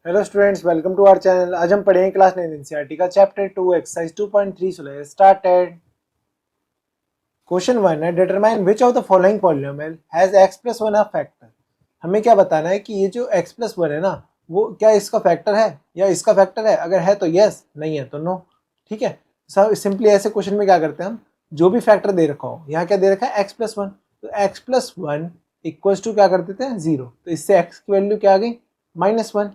Hello students, welcome to our channel. आज हम पढ़ेंगे क्लास 9 एनसीईआरटी का chapter 2 exercise 2.3। So started. Question 1 है, determine which of the following polynomial has x plus one a factor. हमें क्या बताना है कि ये जो x प्लस वन है ना, वो क्या इसका फैक्टर है या इसका फैक्टर है। अगर है तो यस, नहीं है तो नो। ठीक है, सब सिंपली ऐसे क्वेश्चन में क्या करते हैं हम, जो भी फैक्टर दे रखा हो, यहाँ क्या दे रखा है x प्लस वन, तो x plus one equals to क्या कर देते हैं, जीरो। तो इससे x की वैल्यू क्या आ गई, माइनस वन।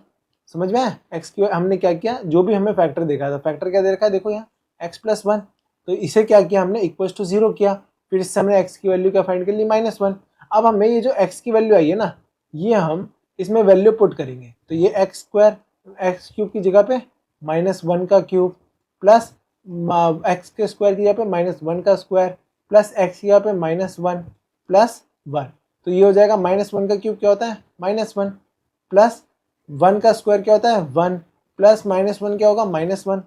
समझ में आया? x की हमने क्या किया, जो भी हमें फैक्टर देखा था, फैक्टर क्या दे रखा है, देखो यहाँ x प्लस वन, तो इसे क्या किया हमने, इक्वल्स टू जीरो किया। फिर इससे हमने x की वैल्यू क्या फाइंड कर ली, माइनस वन। अब हमें ये जो x की वैल्यू आई है ना, ये हम इसमें वैल्यू पुट करेंगे, तो ये एक्स स्क्वायर, एक्स क्यूब की जगह पे माइनस वन का क्यूब, प्लस एक्स के स्क्वायर की जगह पे माइनस वन का स्क्वायर, प्लस एक्स की जगह पे माइनस वन प्लस वन। तो ये हो जाएगा माइनस वन का क्यूब क्या होता है, माइनस वन, प्लस वन का स्क्वायर क्या होता है, वन, प्लस माइनस वन क्या होगा, माइनस वन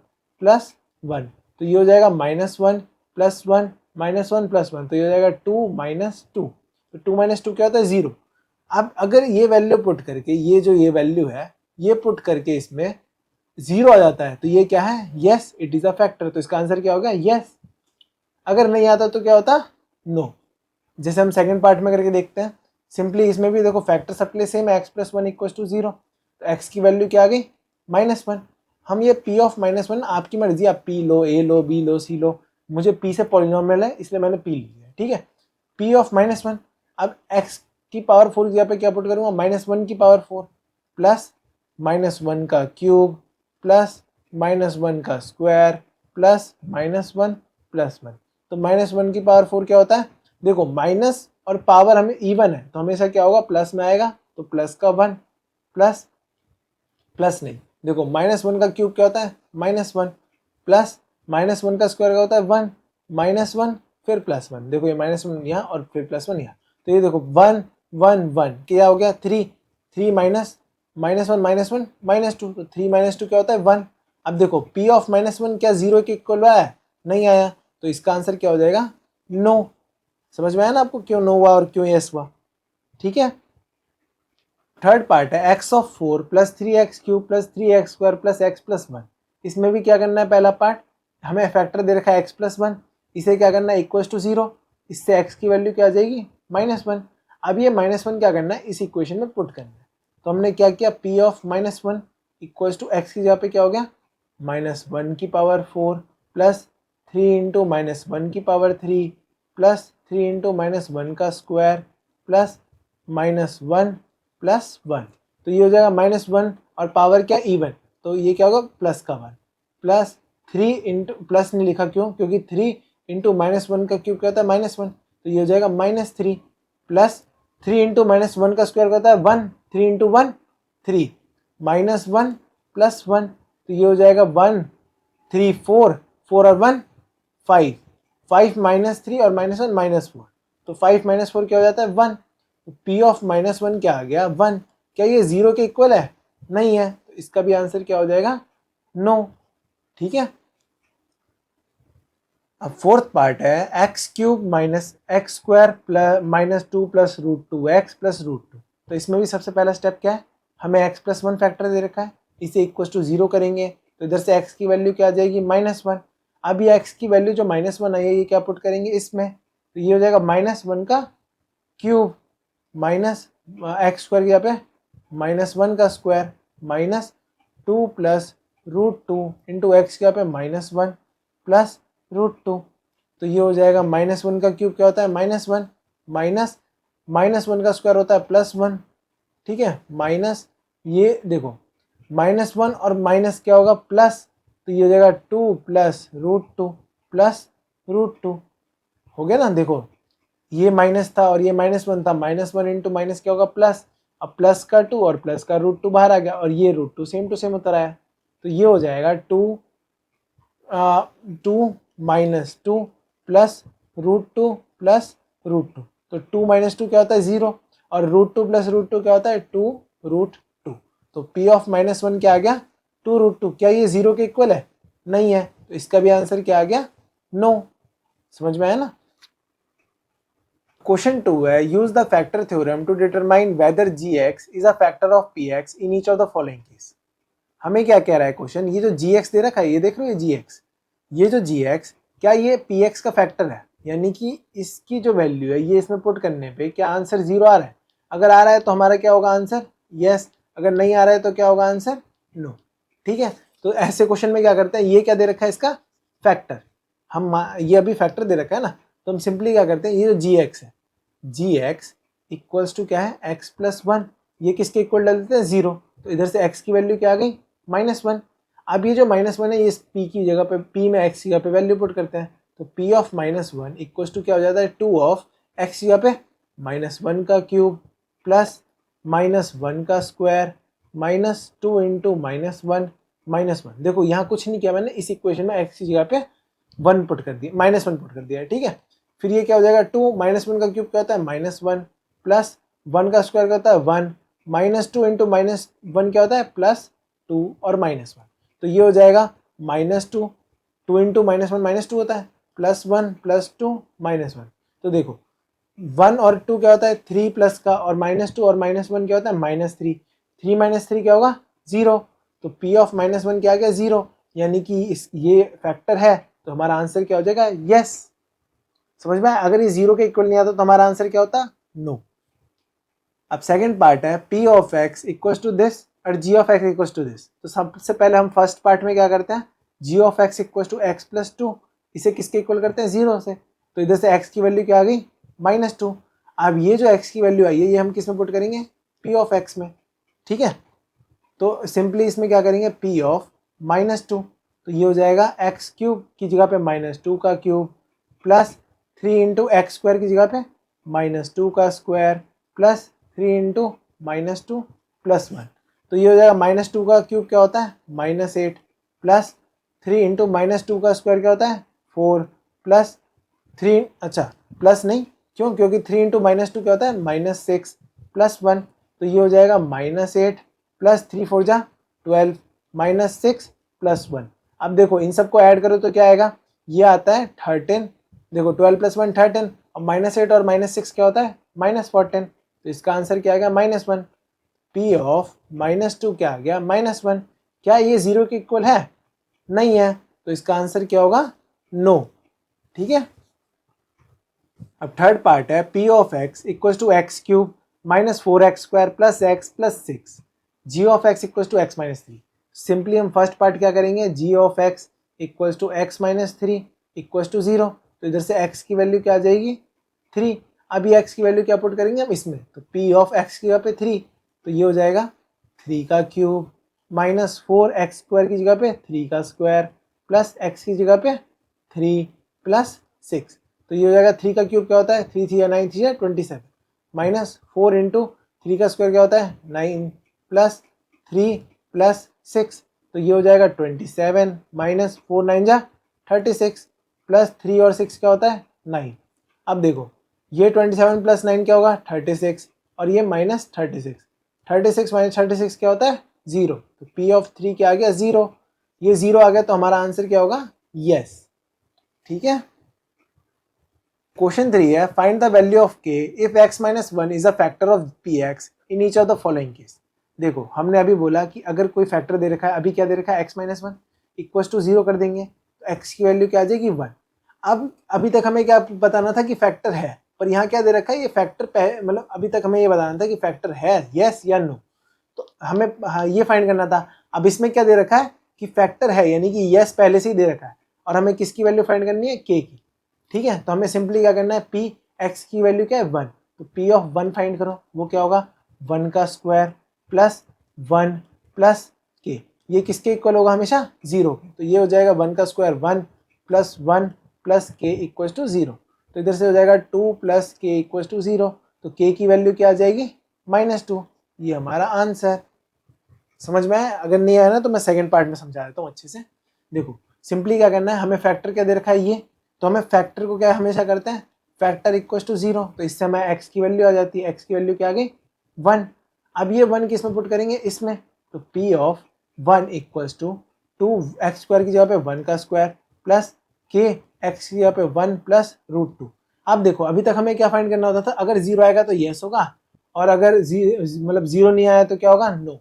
प्लस वन। तो ये हो जाएगा minus one plus one minus one plus one, तो ये हो जाएगा टू माइनस टू। तो टू माइनस टू क्या होता है, जीरो। अब अगर ये वैल्यू पुट करके, ये जो ये वैल्यू है, ये पुट करके इसमें जीरो आ जाता है, तो ये क्या है, yes it is a factor. तो इसका आंसर क्या होगा, यस। अगर नहीं आता तो क्या होता, नो। जैसे हम सेकंड पार्ट में करके देखते हैं। सिंपली इसमें भी देखो फैक्टर सबके लिए सेम है, x plus one equal to zero. तो एक्स की वैल्यू क्या आ गई, माइनस वन। हम ये पी ऑफ माइनस वन, आपकी मर्जी, आप पी लो, ए लो, बी लो, सी लो। मुझे पी से पॉलिनोमियल है इसलिए मैंने पी लिया है, ठीक है। P of minus one. अब एक्स की पावर फोर की जगह पे क्या पुट करूंगा, माइनस वन की power four, plus minus one का क्यूब, प्लस माइनस वन का square, plus minus one plus one. तो माइनस वन की पावर फोर क्या होता है, देखो माइनस और पावर हमें इवन है तो हमेशा क्या होगा, प्लस में आएगा, तो प्लस का वन, प्लस प्लस नहीं, देखो माइनस वन का क्यूब क्या होता है, minus one, plus minus one का स्क्वायर क्या होता है, वन, माइनस वन फिर प्लस वन। देखो ये माइनस वन यहाँ और फिर प्लस वन यहाँ, तो ये देखो वन वन वन क्या हो गया, three, three minus minus one minus one minus two, तो थ्री माइनस टू क्या होता है, वन। अब देखो पी ऑफ माइनस वन क्या जीरो के इक्वल आया, नहीं आया, तो इसका आंसर क्या हो जाएगा, नो। समझ में आया ना आपको, क्यों नो हुआ और क्यों यस हुआ, ठीक है। थर्ड पार्ट है, x of four plus three x cube plus three x square plus x plus one. इसमें भी क्या करना है, पहला पार्ट हमें फैक्टर दे रखा है एक्स प्लस वन, इसे क्या करना है, इक्वल्स टू जीरो। इससे एक्स की वैल्यू क्या आ जाएगी, माइनस वन। अब ये माइनस वन क्या करना है, इस इक्वेशन में पुट करना है। तो हमने क्या किया, P of minus one equals to x की जगह पे क्या हो गया, माइनस वन की power four plus three into minus one की power three plus three into minus one का square plus minus one plus one. तो ये हो जाएगा माइनस वन और पावर क्या, इवन, तो ये क्या होगा, प्लस का one, plus three into, plus नहीं लिखा क्यों, क्योंकि थ्री इंटू माइनस वन का क्यूब क्या होता है, माइनस वन, तो ये हो जाएगा minus three, plus three into minus one का स्क्वायर होता है one, three into one three, minus one plus one, तो ये हो जाएगा वन थ्री फोर, फोर और one five, five minus three और माइनस वन माइनस फोर, तो फाइव माइनस फोर क्या हो जाता है, one. P of minus one क्या आ गया, वन। क्या ये जीरो के इक्वल है, नहीं है, तो इसका भी आंसर क्या हो जाएगा, नो, ठीक है। अब फोर्थ पार्ट है, x cube minus x square plus minus two plus root two x plus root two. तो इसमें भी सबसे पहला स्टेप क्या है, हमें एक्स प्लस वन फैक्टर दे रखा है, इसे इक्वल टू जीरो करेंगे, तो इधर से एक्स की वैल्यू क्या आ जाएगी, माइनस वन। अब ये एक्स की वैल्यू जो माइनस वन आई है, ये क्या पुट करेंगे इसमें, तो ये हो जाएगा माइनस वन का क्यूब माइनस एक्स स्क्वायर की यहाँ पे माइनस वन का square minus two plus root two into x के यहाँ पे minus one plus root two. तो ये हो जाएगा माइनस वन का क्यूब क्या होता है, minus one, minus minus one का स्क्वायर होता है प्लस वन, ठीक है, माइनस ये देखो माइनस वन और माइनस क्या होगा, प्लस, तो ये हो जाएगा टू प्लस रूट टू, हो गया ना। देखो ये माइनस था और ये माइनस वन था, माइनस वन इंटू माइनस क्या होगा, प्लस। अब प्लस का टू और प्लस का रूट टू बाहर आ गया और ये रूट टू सेम उतर आया, तो ये हो जाएगा two two minus two plus root two, तो टू माइनस टू क्या होता है, जीरो, और root two plus root two क्या होता है, टू रूट टू। तो पी ऑफ माइनस वन क्या आ गया, टू रूट टू। क्या ये जीरो के इक्वल है, नहीं है, तो इसका भी आंसर क्या आ गया, नो। समझ में आया ना। क्वेश्चन टू है, use the factor theorem to determine whether g x is a factor of p x in each of the following case. हमें क्या कह रहा है क्वेश्चन, ये जो जी एक्स दे रखा है, ये देख रहे हो ये जी एक्स, ये जो जी एक्स क्या ये पी एक्स का फैक्टर है, यानी कि इसकी जो वैल्यू है ये इसमें पुट करने पे क्या आंसर 0 आ रहा है? अगर आ रहा है तो हमारा क्या होगा आंसर, यस। अगर नहीं आ रहा है तो क्या होगा आंसर, नो। ठीक है, तो ऐसे क्वेश्चन में क्या करते हैं, ये क्या दे रखा है इसका फैक्टर, हम ये अभी फैक्टर दे रखा है ना, तो हम सिंपली क्या करते हैं, ये जो जी एक्स है, जी एक्स इक्वल्स टू क्या है, एक्स प्लस वन, ये किसके इक्वल डाल देते हैं 0, तो इधर से x की वैल्यू क्या आ गई -1। अब ये जो -1 है ये p की जगह पे, p में x की जगह पे वैल्यू पुट करते हैं, तो p ऑफ -1 इक्वल्स टू क्या हो जाता है 2 ऑफ x की जगह पे -1 का क्यूब प्लस -1 का स्क्वायर -2 इंटू -1 देखो यहाँ कुछ नहीं किया मैंने, इस इक्वेशन में x की जगह पे 1 पुट कर दिया, -1 पुट कर दिया है। ठीक है, फिर ये क्या हो जाएगा 2 -1 का क्यूब क्या होता है -1 प्लस 1 का स्क्वायर क्या होता है 1 -2 इंटू -1 क्या होता है +2 और -1, तो ये हो जाएगा -2, 2 इंटू -1 -2 होता है, +1 +2 -1, तो देखो 1 और 2 क्या होता है 3 प्लस का, और -2 और -1 क्या होता है -3, 3 - 3 क्या होगा 0, तो p ऑफ -1 क्या आ गया 0, यानी कि इस ये फैक्टर है, तो हमारा आंसर क्या हो जाएगा यस। समझ में आया? अगर ये 0 के इक्वल नहीं आता तो हमारा आंसर क्या होता, नो। अब सेकंड पार्ट है p of x equals to this और g of x equals to this, तो सबसे पहले हम फर्स्ट पार्ट में क्या करते हैं, g of x equals to x plus 2, इसे किसके इक्वल करते हैं 0 से, तो इधर से x की वैल्यू क्या आ गई -2। अब ये जो x की वैल्यू आई है ये हम किस में पुट करेंगे, p ऑफ x में। ठीक है, तो सिंपली इसमें क्या करेंगे p ऑफ -2, तो ये हो जाएगा x क्यूब की जगह पे -2 का cube plus 3 into x square की जगह पे -2 का स्क्वायर प्लस 3 इंटू -2 प्लस 1, तो ये हो जाएगा -2 का क्यूब क्या होता है -8 प्लस 3 इंटू -2 का स्क्वायर क्या होता है 4 प्लस 3, अच्छा प्लस नहीं, क्यों, क्योंकि 3 इंटू -2 क्या होता है -6 प्लस 1, तो ये हो जाएगा -8 प्लस 3 4 जा 12 -6 प्लस 1। अब देखो इन सबको ऐड करो तो क्या आएगा, ये आता है 13, देखो 12 प्लस 1 13, और -8 और -6 क्या होता है -14, तो इसका आंसर क्या आएगा -1। p ऑफ -2 क्या आ गया -1, क्या ये 0 के इक्वल है, नहीं है, तो इसका आंसर क्या होगा नो। ठीक है, अब थर्ड पार्ट है p of x equals to x cube -4x square plus x plus 6, g of x equals to x minus 3। Simply हम फर्स्ट पार्ट क्या करेंगे, g of x equals to x minus 3 equals to 0, तो इधर से x की value क्या आ जाएगी 3, अभी x की वैल्यू क्या पुट करेंगे हम इसमें, तो p ऑफ x की जगह पे 3, तो ये हो जाएगा 3 का क्यूब -4x स्क्वायर की जगह पे 3 का स्क्वायर प्लस x की जगह पे 3 प्लस 6, तो ये हो जाएगा 3 का क्यूब क्या होता है 3 3 9 3 27 -4 इंटू 3 का स्क्वायर क्या होता है 9 प्लस 3 प्लस 6, तो ये हो जाएगा 27 -4 9 जा 36 प्लस 3 और 6 क्या होता है 9। अब देखो ये 27 प्लस 9 क्या होगा 36, और ये -36, 36 -36 क्या होता है 0, तो p ऑफ 3 क्या आ गया 0, ये 0 आ गया तो हमारा आंसर क्या होगा यस। ठीक है, क्वेश्चन 3 है find the value of k if x minus 1 is a factor of px in each of the following case. देखो हमने अभी बोला कि अगर कोई फैक्टर दे रखा है, अभी क्या दे रखा है x माइनस 1 इक्वल्स टू 0 कर देंगे, तो x की वैल्यू क्या आ जाएगी 1। अब अभी तक हमें क्या बताना था कि फैक्टर है, पर यहाँ क्या दे रखा है ये फैक्टर, मतलब अभी तक हमें ये बताना था कि फैक्टर है यस या नो, तो हमें ये फाइंड करना था। अब इसमें क्या दे रखा है कि फैक्टर है, यानी कि यस पहले से ही दे रखा है, और हमें किसकी वैल्यू फाइंड करनी है k की। ठीक है, तो हमें सिंपली क्या करना है p x की वैल्यू क्या है 1, तो p ऑफ 1 फाइंड करो, वो क्या होगा 1 का स्क्वायर प्लस 1 प्लस k, ये किसके इक्वल होगा हमेशा 0 के, तो ये हो जाएगा 1 का square 1 plus 1 plus k equals to 0, तो इधर से हो जाएगा 2 प्लस k इक्वल्स टू 0, तो k की वैल्यू क्या आ जाएगी -2, ये हमारा आंसर। समझ में आया? अगर नहीं आया ना तो मैं सेकंड पार्ट में समझा देता हूँ अच्छे से। देखो सिंपली क्या करना है, हमें फैक्टर क्या दे रखा है ये, तो हमें फैक्टर को क्या हमेशा करते हैं फैक्टर इक्वल्स टू 0, तो इससे हमें x की वैल्यू आ जाती है, x की वैल्यू क्या आ गई 1। अब ये 1 किस में पुट करेंगे इसमें, तो p of 1 equals to 2x square की जगह पे 1 का स्क्वायर प्लस k x की जगह पे 1 प्लस √2। अब देखो अभी तक हमें क्या फाइंड करना होता था, अगर 0 आएगा तो यस होगा, और अगर मतलब 0 नहीं आया तो क्या होगा नो।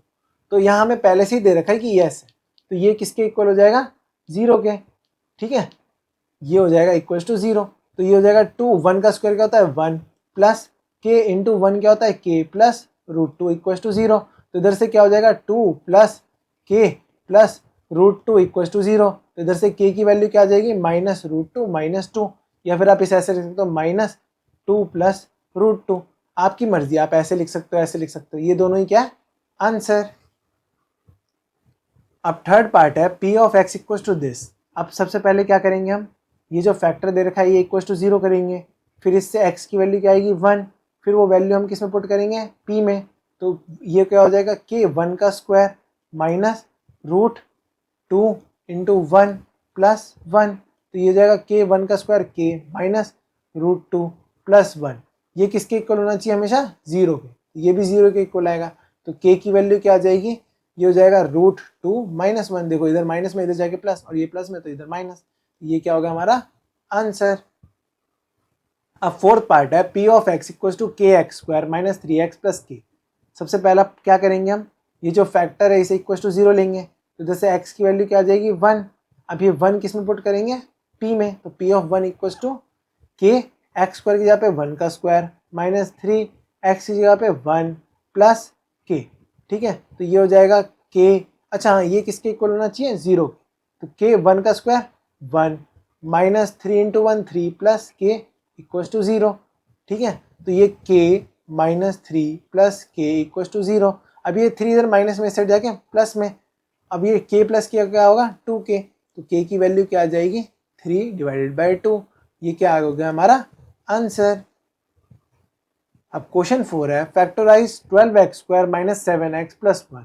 तो यहाँ हमें पहले से ही दे रखा है कि यस है, तो ये किसके इक्वल हो जाएगा, 0 के, ठीक है, ये हो जाएगा इक्वल टू 0। तो ये हो जाएगा 2, 1 का स्क्वायर क्या होता है 1 प्लस के इंटू 1 क्या होता है के प्लस रूट 2 इक्वल टू 0। तो इधर से क्या हो जाएगा 2 प्लस के प्लस रूट 2 इक्वल टू 0। तो इधर से के की वैल्यू क्या आ जाएगी माइनस रूट 2 माइनस 2, या फिर आप इसे ऐसे लिख सकते हो माइनस 2 प्लस रूट 2, आपकी मर्जी, आप ऐसे लिख सकते हो ऐसे लिख सकते हो, ये दोनों ही क्या है आंसर। अब थर्ड पार्ट है P of x equal to this. अब सबसे पहले क्या करेंगे हम, ये जो फैक्टर दे रखा है ये इक्वल टू 0 करेंगे, फिर इससे x की वैल्यू क्या आएगी 1, फिर वो वैल्यू हम किस में पुट करेंगे p में, तो ये क्या हो जाएगा k 1 का square minus root 2 into 1 plus 1, तो ये हो जाएगा k 1 का square k minus root 2 plus 1, ये किसके इक्वल होना चाहिए हमेशा 0 के, ये भी 0 के इक्वल आएगा, तो k की वैल्यू क्या आ जाएगी, ये हो जाएगा रूट 2 माइनस 1, देखो इधर माइनस में इधर जाके प्लस, और ये प्लस में तो इधर माइनस, ये क्या होगा हमारा आंसर। अब फोर्थ पार्ट है P of x equal to K x square minus 3x plus K. सबसे पहला क्या करेंगे हम, ये जो फैक्टर है इसे इक्वल टू 0 लेंगे, तो जैसे x की वैल्यू क्या आ जाएगी 1, अब ये 1 किस में पुट करेंगे p में, तो p of 1 equal to K x square की जगह पे 1 का स्क्वायर माइनस 3x की जगह पे 1 प्लस के, ठीक है, तो ये हो जाएगा k, अच्छा हाँ ये किसके इक्वल होना चाहिए 0, तो k 1 का स्क्वायर 1 माइनस 3 इंटू 1 3 प्लस के इक्वल्स टू 0, ठीक है, तो ये k माइनस 3 प्लस के इक्वल्स टू 0, अब ये 3 इधर माइनस में साइड जाके प्लस में, अब ये k प्लस के क्या होगा 2k, तो k की वैल्यू क्या आ जाएगी 3 डिवाइडेड बाई 2, ये क्या हो गया हमारा आंसर। अब क्वेश्चन 4 है factorise 12x square minus 7x plus 1।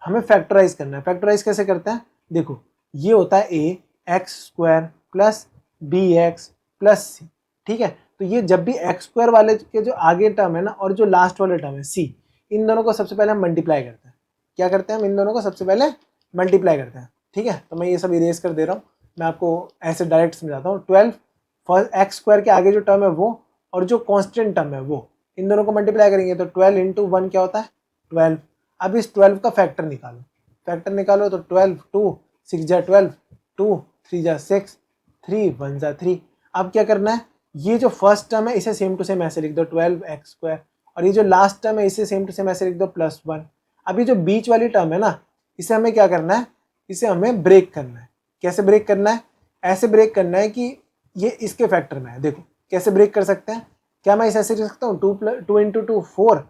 हमें फैक्टराइज करना है, फैक्टराइज कैसे करते हैं, देखो ये होता है a x square plus B x plus C, ठीक है, तो ये जब भी एक्स स्क्वायर वाले के जो आगे टर्म है ना और जो लास्ट वाले टर्म है सी, इन दोनों को सबसे पहले हम मल्टीप्लाई करते हैं, क्या करते हैं हम इन दोनों को सबसे पहले मल्टीप्लाई करते हैं, ठीक है, तो मैं ये सब इरेज कर दे रहा हूँ, मैं आपको ऐसे डायरेक्ट समझाता हूँ। 12 फर्स्ट एक्स स्क्वायर के आगे जो टर्म है वो और जो कॉन्स्टेंट टर्म है वो, इन दोनों को मल्टीप्लाई करेंगे तो 12 इंटू 1 क्या होता है 12। अब इस 12 का फैक्टर निकालो, फैक्टर निकालो तो 12 2 6 जा 12 2 3 जा 6 3 1 जा 3। अब क्या करना है, ये जो फर्स्ट टर्म है इसे सेम टू सेम ऐसे लिख दो 12x स्क्वायर, और ये जो लास्ट टर्म है इसे सेम टू सेम ऐसे लिख दो प्लस 1। अब ये जो बीच वाली टर्म है ना, इसे हमें क्या करना है, इसे हमें ब्रेक करना है। कैसे ब्रेक करना है, ऐसे ब्रेक करना है कि ये इसके फैक्टर में है। देखो कैसे ब्रेक कर सकते हैं, क्या मैं इसे ऐसे लिख सकता हूँ 2 इंटू 2 4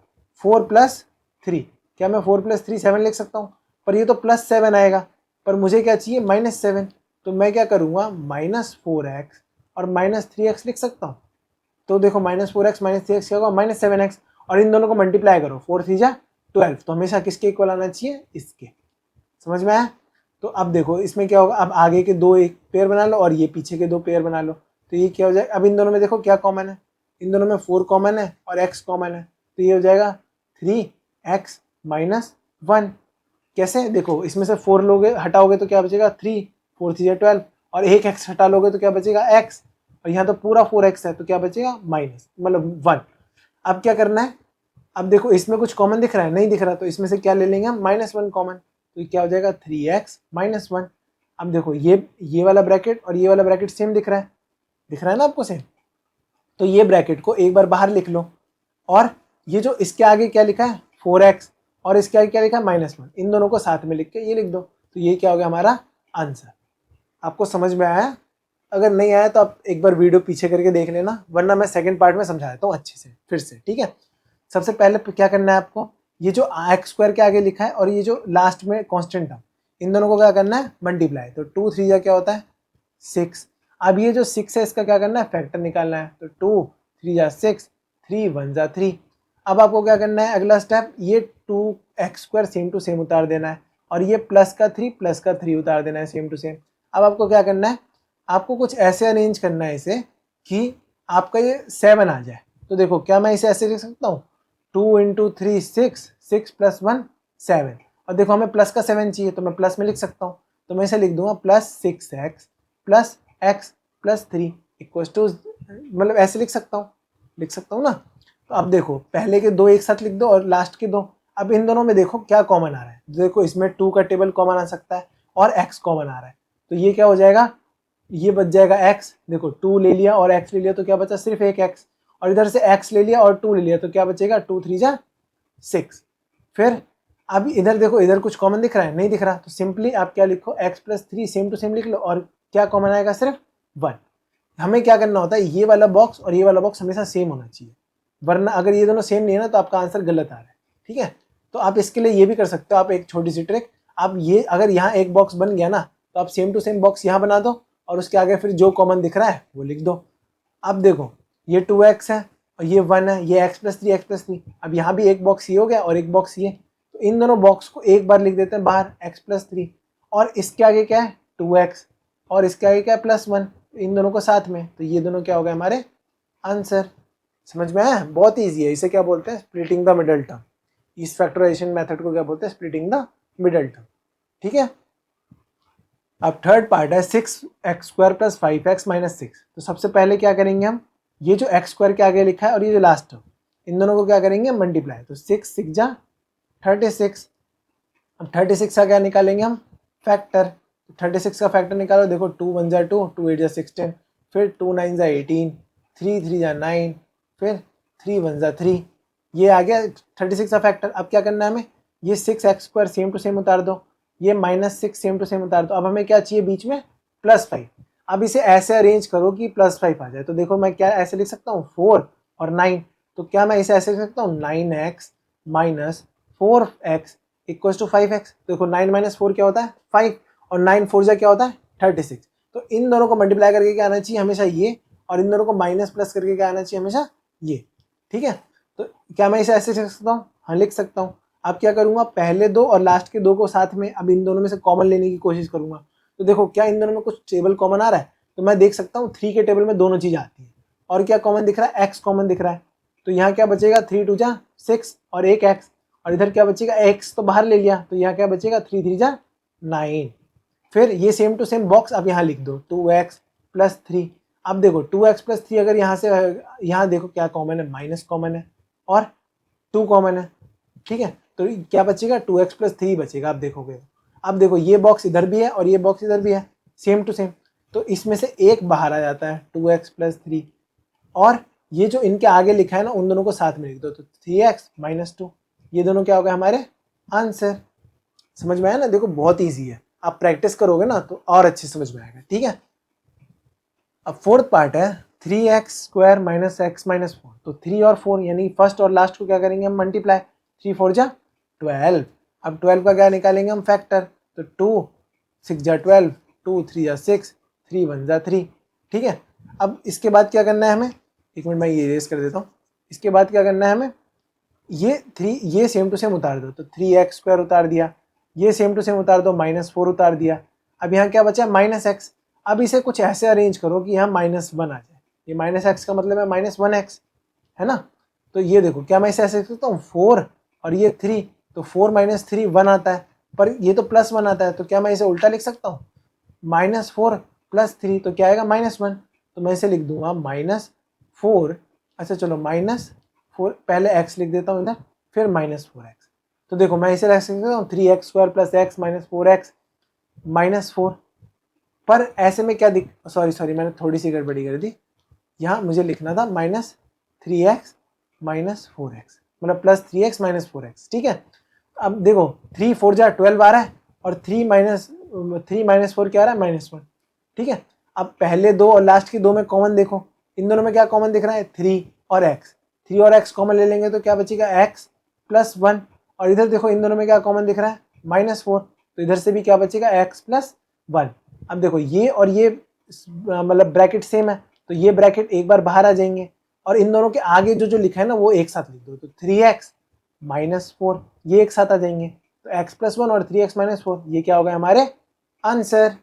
4 प्लस 3, क्या मैं 4 प्लस 3 7 लिख सकता हूँ, पर ये तो प्लस 7 आएगा, पर मुझे क्या चाहिए माइनस 7, तो मैं क्या करूँगा माइनस 4x और माइनस 3x लिख सकता हूँ। तो देखो माइनस 4x माइनस 3x क्या होगा माइनस 7x, और इन दोनों को मल्टीप्लाई करो 4 3 जा 12, तो हमेशा किसके इक्वल आना चाहिए इसके, समझ में आया। तो अब देखो इसमें क्या होगा, अब आगे के दो एक पेयर बना लो और ये पीछे के दो पेयर बना लो, तो ये क्या हो जाएगा, अब इन दोनों में देखो क्या कॉमन है, इन दोनों में 4 कॉमन है और x कॉमन है, तो ये हो जाएगा 3x माइनस 1। कैसे, देखो इसमें से 4 लोगे हटाओगे तो क्या बचेगा 3 4 3 12, और एक x हटा लोगे तो क्या बचेगा x, और यहाँ तो पूरा 4x है तो क्या बचेगा माइनस मतलब 1। अब क्या करना है, अब देखो इसमें कुछ कॉमन दिख रहा है, नहीं दिख रहा, तो इसमें से क्या ले लेंगे हम माइनस 1 कॉमन, तो क्या हो जाएगा 3x माइनस 1। अब देखो ये वाला ब्रैकेट और ये वाला ब्रैकेट सेम दिख रहा है, दिख रहा है ना आपको सेम, तो ये ब्रैकेट को एक बार बाहर लिख लो, और ये जो इसके आगे क्या लिखा है 4x और इसके आगे क्या लिखा है माइनस 1, इन दोनों को साथ में लिख के ये लिख दो, तो ये क्या हो गया हमारा आंसर। आपको समझ में आया, अगर नहीं आया तो आप एक बार वीडियो पीछे करके देख लेना, वरना मैं सेकंड पार्ट में समझा देता हूँ अच्छे से फिर से, ठीक है। सबसे पहले क्या करना है आपको, ये जो एक्स स्क्वायर के आगे लिखा है और ये जो लास्ट में कांस्टेंट टर्म, इन दोनों को क्या करना है मल्टीप्लाई, तो 2 3 जा क्या होता है 6। अब ये जो 6 है इसका क्या करना है फैक्टर निकालना है, तो 2 3 जा 6 3 1 जा 3। अब आपको क्या करना है अगला स्टेप, ये 2x square same to same उतार देना है, और ये प्लस का 3 उतार देना है सेम टू सेम। अब आपको क्या करना है, आपको कुछ ऐसे अरेंज करना है इसे कि आपका ये 7 आ जाए, तो देखो क्या मैं इसे ऐसे लिख सकता हूँ 2 इंटू 3 6 6 प्लस 1 7, और देखो हमें प्लस का 7 चाहिए तो मैं प्लस में लिख सकता हूँ, तो मैं इसे लिख दूंगा plus 6x plus x plus 3 equal to, मतलब ऐसे लिख सकता हूँ ना। तो अब देखो पहले के दो एक साथ लिख दो और लास्ट के दो, अब इन दोनों में देखो क्या कॉमन आ रहा है, देखो इसमें 2 का टेबल कॉमन आ सकता है और x कॉमन आ रहा है, तो ये क्या हो जाएगा, ये बच जाएगा x, देखो 2 ले लिया और x ले लिया तो क्या बचा, सिर्फ एक x, और इधर से x ले लिया और 2 ले लिया तो क्या बचेगा, 2 3 जा 6। फिर अब इधर देखो, इधर कुछ कॉमन दिख रहा है, नहीं दिख रहा, तो सिंपली आप क्या लिखो, x plus 3 same to same लिख लो, और क्या कॉमन आएगा, सिर्फ 1। हमें क्या करना होता है, ये वाला बॉक्स और ये वाला बॉक्स हमेशा सेम होना चाहिए, वरना अगर ये दोनों सेम नहीं है ना तो आपका आंसर गलत आ रहा है। ठीक है, तो आप इसके लिए ये भी कर सकते हो, आप एक छोटी सी ट्रिक, आप ये अगर यहाँ एक बॉक्स बन गया ना तो आप सेम टू सेम बॉक्स यहाँ बना दो और उसके आगे फिर जो कॉमन दिख रहा है वो लिख दो। अब देखो ये 2x है और ये 1 है, ये x प्लस 3, अब यहाँ भी एक बॉक्स ये हो गया और एक बॉक्स ये, तो इन दोनों बॉक्स को एक बार लिख देते हैं बाहर, x प्लस 3, और इसके आगे क्या है 2x, और इसके आगे क्या है प्लस 1, इन दोनों को साथ में, तो ये दोनों क्या हो गए हमारे आंसर। समझ में आया, बहुत ईजी है, इसे क्या बोलते हैं, स्प्लिटिंग द मिडल टर्म। इस फैक्टराइजेशन मेथड को क्या बोलते हैं, स्प्लिटिंग द मिडल टर्म। ठीक है, अब थर्ड पार्ट है 6x² प्लस 5x माइनस 6। तो सबसे पहले क्या करेंगे हम, ये जो x² के आगे लिखा है और ये जो लास्ट टर्म, इन दोनों को क्या करेंगे, मल्टीप्लाई, तो 6 6 जा 36। अब 36 का क्या निकालेंगे हम, फैक्टर, 36 का फैक्टर निकालो, देखो 2 1 जा 2, 2 8 जा 16, फिर 2 9 जा 18, 3 3 जा 9, फिर 3 1 जा 3, ये आ गया 36 का फैक्टर। अब क्या करना है हमें, ये 6x² सेम टू सेम उतार दो, ये -6 सेम टू सेम उतार दो, अब हमें क्या चाहिए बीच में, +5। अब इसे ऐसे अरेंज करो कि +5 आ जाए, तो देखो मैं क्या ऐसे लिख सकता हूँ 4 और 9, तो क्या मैं इसे ऐसे लिख सकता हूँ 9x minus 4x equals to 5x। देखो 9 माइनस 4 क्या होता है 5, और 9 4 जा क्या होता है 36। तो इन दोनों को मल्टीप्लाई करके क्या आना चाहिए हमेशा ये, और इन दोनों को माइनस प्लस करके क्या आना चाहिए हमेशा ये। ठीक है, तो क्या मैं इसे ऐसे लिख सकता हूँ, हाँ लिख सकता हूँ। अब क्या करूँगा, पहले दो और लास्ट के दो को साथ में, अब इन दोनों में से कॉमन लेने की कोशिश करूँगा, तो देखो क्या इन दोनों में कुछ टेबल कॉमन आ रहा है, तो मैं देख सकता हूँ 3 के टेबल में दोनों चीज़ आती है, और क्या कॉमन दिख रहा है, x कॉमन दिख रहा है, तो यहाँ क्या बचेगा 3 2 जा 6 और एक x, और इधर क्या बचेगा x तो बाहर ले लिया, तो यहाँ क्या बचेगा 3 3 जा 9। फिर ये सेम टू सेम बॉक्स अब यहाँ लिख दो 2x प्लस 3। अब देखो 2x प्लस 3 अगर यहाँ से, यहाँ देखो क्या कॉमन है, माइनस कॉमन है और 2 कॉमन है। ठीक है, तो क्या बचेगा 2x प्लस 3 बचेगा। आप देखोगे, अब देखो ये बॉक्स इधर भी है और ये बॉक्स इधर भी है, सेम टू सेम, तो इसमें से एक बाहर आ जाता है 2x प्लस 3, और ये जो इनके आगे लिखा है ना उन दोनों को साथ में लिख दो, तो 3x माइनस 2, ये दोनों क्या हो गए हमारे आंसर। समझ में आया ना, देखो बहुत ईजी है, आप प्रैक्टिस करोगे ना तो और अच्छे समझ में आएगा। ठीक है, अब फोर्थ पार्ट है 3x² माइनस x माइनस 4। तो 3 और 4 यानी फर्स्ट और लास्ट को क्या करेंगे हम मल्टीप्लाई, 3 4 जा 12। अब 12 का क्या निकालेंगे हम फैक्टर, तो 2 6 जा 12, 2 3 जा 6, 3 1 जा 3। ठीक है, अब इसके बाद क्या करना है हमें, एक मिनट मैं ये इरेज कर देता हूँ। इसके बाद क्या करना है हमें, ये सेम टू सेम उतार दो, तो 3x² उतार दिया, ये सेम टू सेम उतार दो, -4 उतार दिया। अब यहाँ क्या बचा -x। अब इसे कुछ ऐसे अरेंज करो कि यहाँ -1 आ जाए, ये -x का मतलब है -1x, है ना। तो ये देखो क्या मैं इसे ऐसे लिख सकता हूँ 4 और ये 3, तो 4 - 3 1 आता है, पर ये तो +1 आता है, तो क्या मैं इसे उल्टा लिख सकता हूँ, -4 + 3 तो क्या आएगा -1, तो मैं इसे लिख दूंगा -4, अच्छा चलो -4, पहले x लिख देता हूँ इधर, फिर -4x। तो देखो मैं इसे लिख सकता हूँ 3x² plus x minus 4x -4, पर ऐसे में क्या सॉरी मैंने थोड़ी सी गड़बड़ी कर दी, यहाँ मुझे लिखना था -3x माइनस 4x, मतलब +3x माइनस 4x। ठीक है, अब देखो 3 4 जा 12 आ रहा है, और 3 माइनस 4 क्या आ रहा है -1। ठीक है, अब पहले दो और लास्ट की दो में कॉमन देखो, इन दोनों में क्या कॉमन दिख रहा है 3 और x, 3 और x कॉमन ले लेंगे तो क्या बचेगा x + 1, और इधर देखो इन दोनों में क्या कॉमन दिख रहा है -4, तो इधर से भी क्या बचेगा x + 1। अब देखो ये और ये मतलब ब्रैकेट सेम है, तो ये ब्रैकेट एक बार बाहर आ जाएंगे, और इन दोनों के आगे जो जो लिखा है ना वो एक साथ लिख दो, तो 3x - 4 ये एक साथ आ जाएंगे, तो x + 1 और 3x - 4 ये क्या होगा हमारे आंसर।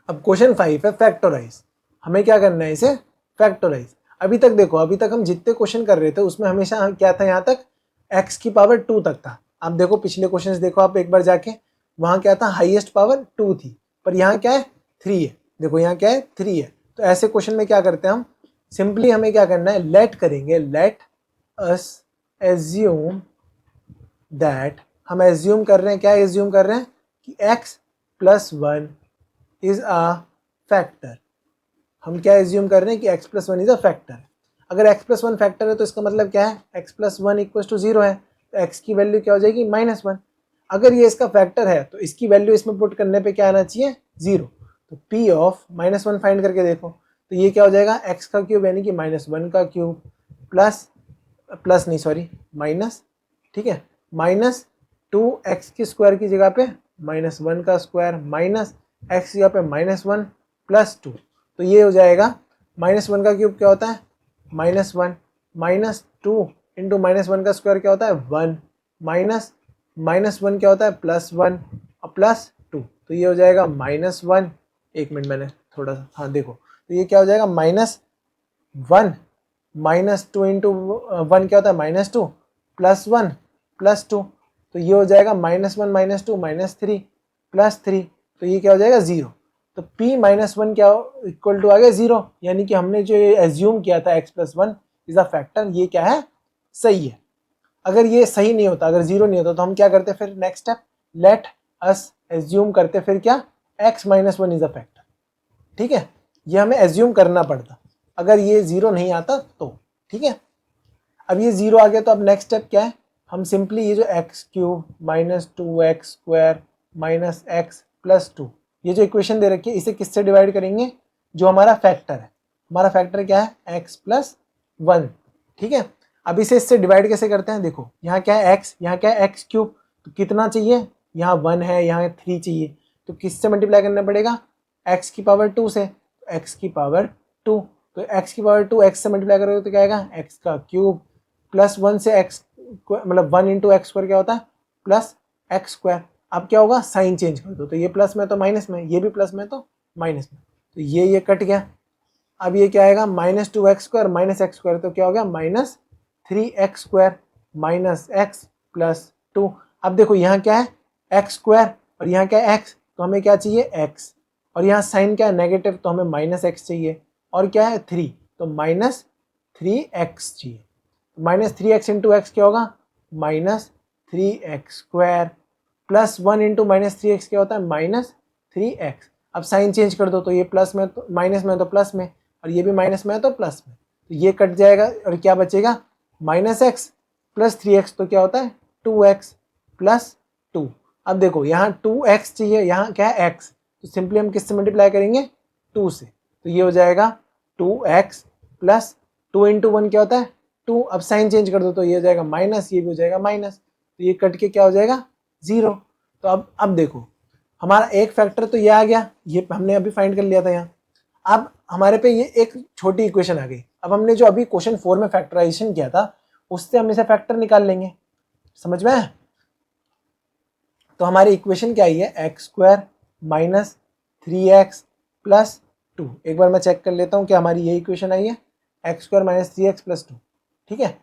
अब क्वेश्चन 5 है फैक्टराइज, हमें क्या करना है इसे फैक्टराइज। अभी तक देखो, अभी तक हम जितने क्वेश्चन कर रहे थे उसमें हमेशा क्या था, यहाँ तक x की पावर 2 तक था। अब देखो पिछले क्वेश्चंस देखो आप एक बार जाके, वहां क्या था हाईएस्ट पावर 2 थी, पर यहाँ क्या है 3 है, देखो यहाँ क्या है 3 है। तो ऐसे क्वेश्चन में क्या करते हैं हम, सिंपली हमें क्या करना है लेट करेंगे, लेट अस एज्यूम दैट हम एज्यूम कर रहे हैं, क्या एज्यूम कर रहे हैं कि x plus one is a factor. हम क्या एज्यूम कर रहे हैं कि x plus one is a factor. अगर x प्लस वन फैक्टर है तो इसका मतलब क्या है, x plus one equal to zero है, तो x की वैल्यू क्या हो जाएगी माइनस वन। अगर ये इसका फैक्टर है तो इसकी वैल्यू इसमें पुट करने पे क्या आना चाहिए, जीरो। तो p of minus one find करके देखो, तो ये क्या हो जाएगा, x का क्यूब यानी कि माइनस वन का क्यूब प्लस नहीं सॉरी माइनस, ठीक है, माइनस टू एक्स की स्क्वायर की जगह पे माइनस वन का स्क्वायर माइनस एक्स की जगह पे माइनस वन प्लस टू। तो ये हो जाएगा माइनस वन का क्यूब क्या होता है minus one, minus two into minus one का स्क्वायर क्या होता है वन, माइनस माइनस वन क्या होता है प्लस वन और प्लस टू। तो ये हो जाएगा माइनस वन, एक मिनट मैंने थोड़ा सा, हाँ देखो, तो ये क्या हो जाएगा minus one, minus two into one क्या होता है minus two, plus one plus two. तो ये हो जाएगा minus one minus two minus three plus three. तो ये क्या हो जाएगा जीरो। तो p माइनस वन क्या इक्वल टू आ गया जीरो, यानी कि हमने जो ये एज्यूम किया था x plus one is a factor, ये क्या है सही है। अगर ये सही नहीं होता, अगर जीरो नहीं होता तो हम क्या करते फिर next step, late us assume करते फिर क्या, x minus one is a factor. ठीक है, ये हमें एज्यूम करना पड़ता अगर ये जीरो नहीं आता तो। ठीक है, अब ये जीरो आ गया तो अब नेक्स्ट स्टेप क्या है, हम सिंपली ये जो x cube minus two x square minus x plus to, ये जो इक्वेशन दे रखी है इसे किससे डिवाइड करेंगे, जो हमारा फैक्टर है। हमारा फैक्टर क्या है एक्स प्लस वन। ठीक है, अब इसे इससे डिवाइड कैसे करते हैं, देखो यहाँ क्या है एक्स, यहाँ क्या है एक्स क्यूब, तो कितना चाहिए, यहाँ वन है, यहाँ थ्री चाहिए, तो किससे मल्टीप्लाई करना पड़ेगा, एक्स की पावर टू से, एक्स की पावर टू। तो एक्स की पावर टू एक्स से मल्टीप्लाई करोगे तो क्या आएगा एक्स का क्यूब प्लस वन से एक्स, मतलब वन इंटू एक्स स्क्वायर क्या होता है प्लस एक्स स्क्वायर। अब क्या होगा साइन चेंज कर दो, तो ये प्लस में तो माइनस में, ये भी प्लस में तो माइनस में, तो ये कट गया। अब ये क्या आएगा minus two x square minus x square, तो क्या हो गया minus three x square minus x plus to. अब देखो यहाँ क्या है एक्स स्क्वायर और यहाँ क्या है एक्स, तो हमें क्या चाहिए एक्स, और यहाँ साइन क्या है नेगेटिव, तो हमें माइनस एक्स चाहिए, और क्या है थ्री, तो माइनस थ्री एक्स चाहिए। Minus three x into x क्या होगा minus three x square plus one into minus three x क्या होता है माइनस थ्री एक्स। अब साइन चेंज कर दो, तो ये प्लस में तो माइनस में तो प्लस में, और ये भी माइनस में है तो प्लस में, तो ये कट जाएगा और क्या बचेगा minus x plus three x, तो क्या होता है टू एक्स प्लस टू। अब देखो यहाँ टू एक्स चाहिए, यहाँ क्या है एक्स, तो सिंपली हम किससे मल्टीप्लाई करेंगे टू से, तो ये हो जाएगा two x plus two into one क्या होता है टू। अब साइन चेंज कर दो तो ये हो जाएगा माइनस, ये भी हो जाएगा माइनस, तो ये कट के क्या हो जाएगा जीरो। तो अब देखो हमारा एक फैक्टर तो ये आ गया, ये हमने अभी फाइंड कर लिया था यहाँ। अब हमारे पे ये एक छोटी इक्वेशन आ गई, अब हमने जो अभी क्वेश्चन 4 में फैक्टराइजेशन किया था उससे हम इसे फैक्टर निकाल लेंगे, समझ में आया। तो हमारी इक्वेशन क्या आई है x square minus three x plus to. एक बार मैं चेक कर लेता हूँ कि हमारी ये इक्वेशन आई है x square minus three x plus to. ठीक है,